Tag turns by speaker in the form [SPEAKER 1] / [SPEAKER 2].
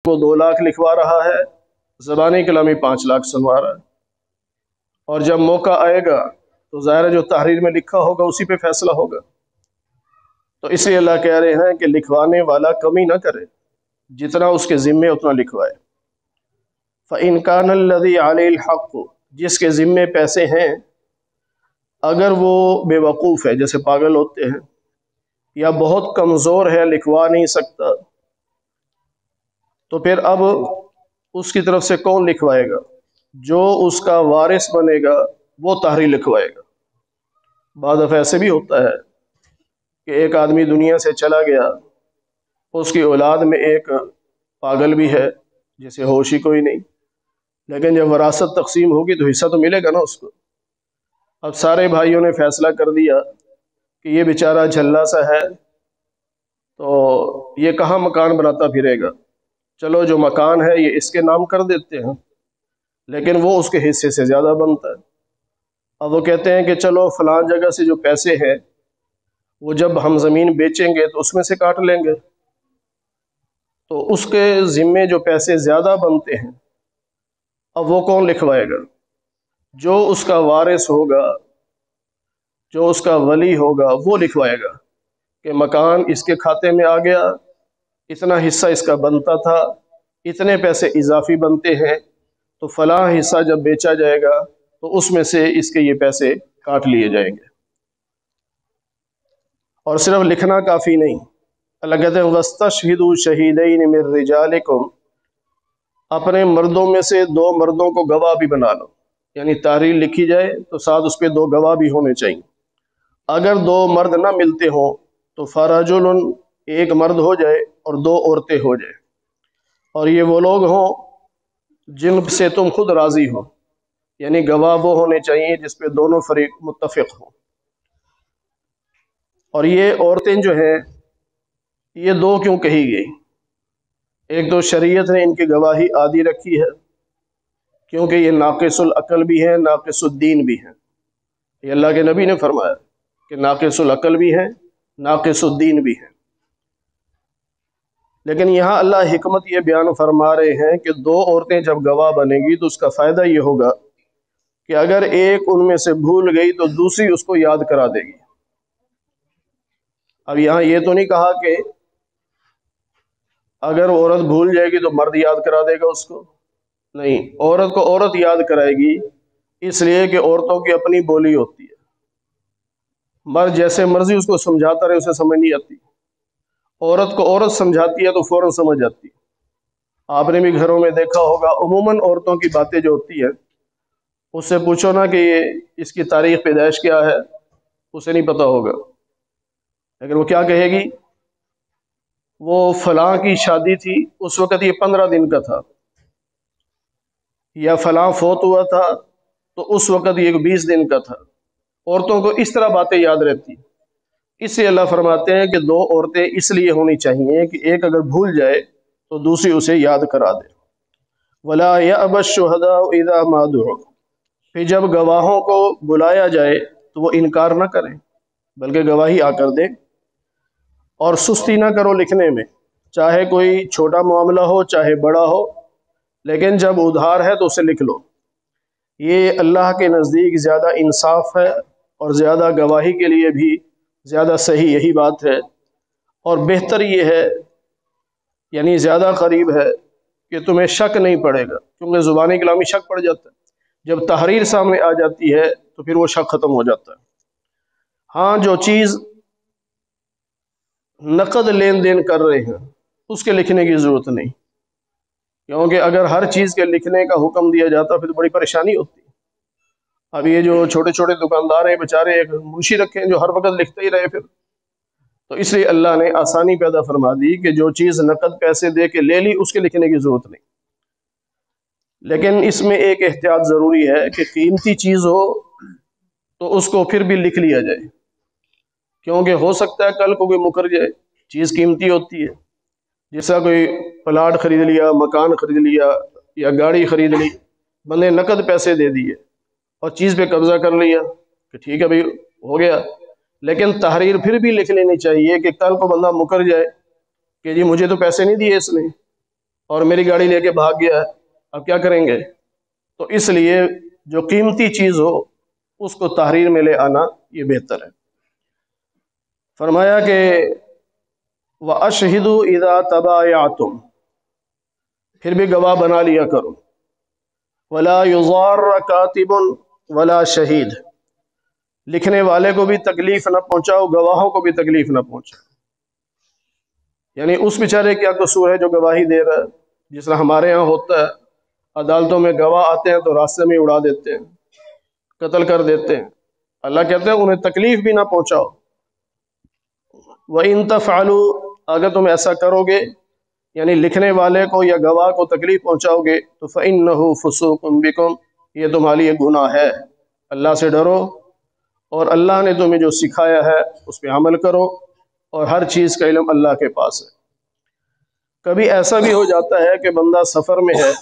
[SPEAKER 1] وہ 2 लाख लिखवा रहा है, ज़बानी कलामी 5 लाख सुनवा रहा है। और जब मौका आएगा तो ज़ाहिर है जो तहरीर में लिखा होगा उसी पे फैसला होगा। तो इसलिए अल्लाह कह रहे हैं कि लिखवाने वाला कमी ना करे, जितना उसके ज़िम्मे उतना लिखवाए। फ़इन कान अल्लज़ी अलैहिल हक़्क़ु, जिसके ज़िम्मे पैसे हैं, अगर वो बेवकूफ़ है, जैसे पागल होते हैं, या बहुत कमज़ोर है, लिखवा नहीं सकता, तो फिर अब उसकी तरफ से कौन लिखवाएगा? जो उसका वारिस बनेगा वो तहरीर लिखवाएगा। बाद दफ़ा ऐसे भी होता है कि एक आदमी दुनिया से चला गया, उसकी औलाद में एक पागल भी है जिसे होश ही कोई नहीं, लेकिन जब वरासत तकसीम होगी तो हिस्सा तो मिलेगा ना उसको। अब सारे भाइयों ने फैसला कर दिया कि ये बेचारा झल्ला सा है, तो ये कहाँ मकान बनाता फिरेगा, चलो जो मकान है ये इसके नाम कर देते हैं, लेकिन वो उसके हिस्से से ज़्यादा बनता है। अब वो कहते हैं कि चलो फलां जगह से जो पैसे हैं वो जब हम ज़मीन बेचेंगे तो उसमें से काट लेंगे। तो उसके ज़िम्मे जो पैसे ज़्यादा बनते हैं, अब वो कौन लिखवाएगा? जो उसका वारिस होगा, जो उसका वली होगा, वो लिखवाएगा कि मकान इसके खाते में आ गया, इतना हिस्सा इसका बनता था, इतने पैसे इजाफी बनते हैं, तो फलां हिस्सा जब बेचा जाएगा तो उसमें से इसके ये पैसे काट लिए जाएंगे। और सिर्फ लिखना काफ़ी नहीं, अल्लाह कहते हैं वस्तशहिदू शहीदैन मिन रिजालिकुम, अपने मर्दों में से 2 मर्दों को गवाह भी बना लो। यानी तहरीर लिखी जाए तो साथ उस पर 2 गवाह भी होने चाहिए। अगर 2 मर्द ना मिलते हो तो फरजुलन, एक मर्द हो जाए और 2 औरतें हो जाए, और ये वो लोग हों जिन से तुम खुद राज़ी हो। यानी गवाह वो होने चाहिए जिस पे दोनों फरीक मुत्तफिक हों। और ये औरतें जो हैं, ये 2 क्यों कही गई? एक तो शरीयत ने इनकी गवाही आदी रखी है क्योंकि ये नाक़िसुल अक़ल भी हैं, नाक़िसुद्दीन भी हैं। ये अल्लाह के नबी ने फरमाया कि नाक़िसुल अक़ल भी हैं, नाक़िसुद्दीन भी हैं। लेकिन यहाँ अल्लाह हिकमत ये बयान फरमा रहे हैं कि 2 औरतें जब गवाह बनेगी तो उसका फ़ायदा ये होगा कि अगर एक उनमें से भूल गई तो दूसरी उसको याद करा देगी। अब यहाँ ये तो नहीं कहा कि अगर औरत भूल जाएगी तो मर्द याद करा देगा उसको, नहीं, औरत को औरत याद कराएगी, इसलिए कि औरतों की अपनी बोली होती है। मर्द जैसे मर्जी उसको समझाता रहे उसे समझ नहीं आती, औरत को औरत समझाती है तो फौरन समझ जाती है। आपने भी घरों में देखा होगा, उमूमन औरतों की बातें जो होती है उससे पूछो ना कि ये इसकी तारीख पैदाइश क्या है, उसे नहीं पता होगा, लेकिन वो क्या कहेगी, वो फलां की शादी थी, उस वक़्त ये 15 दिन का था, या फलां फोत हुआ था तो उस वक़्त ये 20 दिन का था। औरतों को इस तरह बातें याद रहती। इससे अल्लाह फरमाते हैं कि 2 औरतें इसलिए होनी चाहिए कि एक अगर भूल जाए तो दूसरी उसे याद करा दे। वला यअबा शुहदाउ इज़ा मा दुउ, फिर जब गवाहों को बुलाया जाए तो वो इनकार ना करें, बल्कि गवाही आकर दें। और सुस्ती ना करो लिखने में, चाहे कोई छोटा मामला हो चाहे बड़ा हो, लेकिन जब उधार है तो उसे लिख लो। ये अल्लाह के नज़दीक ज़्यादा इंसाफ है और ज़्यादा गवाही के लिए भी ज़्यादा सही यही बात है। और बेहतर ये है, यानी ज़्यादा करीब है कि तुम्हें शक नहीं पड़ेगा, क्योंकि ज़ुबानी कलामी शक पड़ जाता है। जब तहरीर सामने आ जाती है तो फिर वो शक ख़त्म हो जाता है। हाँ, जो चीज़ नकद लेन देन कर रहे हैं उसके लिखने की ज़रूरत नहीं, क्योंकि अगर हर चीज़ के लिखने का हुक्म दिया जाता फिर तो बड़ी परेशानी होती। अब ये जो छोटे छोटे दुकानदार हैं बेचारे, एक मुंशी रखे हैं जो हर वक्त लिखते ही रहे, फिर तो इसलिए अल्लाह ने आसानी पैदा फरमा दी कि जो चीज़ नकद पैसे दे के ले ली उसके लिखने की ज़रूरत नहीं। लेकिन इसमें एक एहतियात ज़रूरी है कि कीमती चीज़ हो तो उसको फिर भी लिख लिया जाए, क्योंकि हो सकता है कल को कोई मुकर जाए, चीज़ कीमती होती है। जैसा कोई प्लाट खरीद लिया, मकान खरीद लिया या गाड़ी खरीद ली, बंदे नकद पैसे दे दिए और चीज़ पे कब्जा कर लिया कि ठीक है भाई हो गया, लेकिन तहरीर फिर भी लिख लेनी चाहिए कि कल को बंदा मुकर जाए कि जी मुझे तो पैसे नहीं दिए इसने, اور میری گاڑی لے کے بھاگ گیا ہے، اب کیا کریں گے؟ تو اس لیے جو قیمتی چیز ہو اس کو تحریر میں لے آنا یہ بہتر ہے۔ فرمایا کہ وَأَشْهِدُوا إِذَا تَبَايَعْتُمْ، پھر بھی گواہ بنا لیا کرو، وَلَا يُضَارَّ كَاتِبٌ وَلَا شَهِيدٌ، لکھنے والے کو بھی تکلیف نہ پہنچاؤ، گواہوں کو بھی تکلیف نہ پہنچاؤ۔ یعنی اس بیچارے کیا قصور ہے جو گواہی دے رہا ہے؟ جس طرح ہمارے ہاں ہوتا ہے، عدالتوں میں گواہ آتے ہیں تو راستے میں اڑا دیتے ہیں، قتل کر دیتے ہیں۔ اللہ کہتے ہیں انہیں تکلیف بھی نہ پہنچاؤ۔ وَإِن تَفْعَلُوا، اگر تم ایسا کرو گے یعنی لکھنے والے کو یا گواہ کو تکلیف پہنچاؤ گے تو فَإِنَّهُ فُسُوقٌ بِكُمْ، یہ تمہارے لیے گناہ ہے۔ اللہ سے ڈرو اور اللہ نے تمہیں جو سکھایا ہے اس پہ عمل کرو، اور ہر چیز کا علم اللہ کے پاس ہے۔ کبھی ایسا بھی ہو جاتا ہے کہ بندہ سفر میں ہے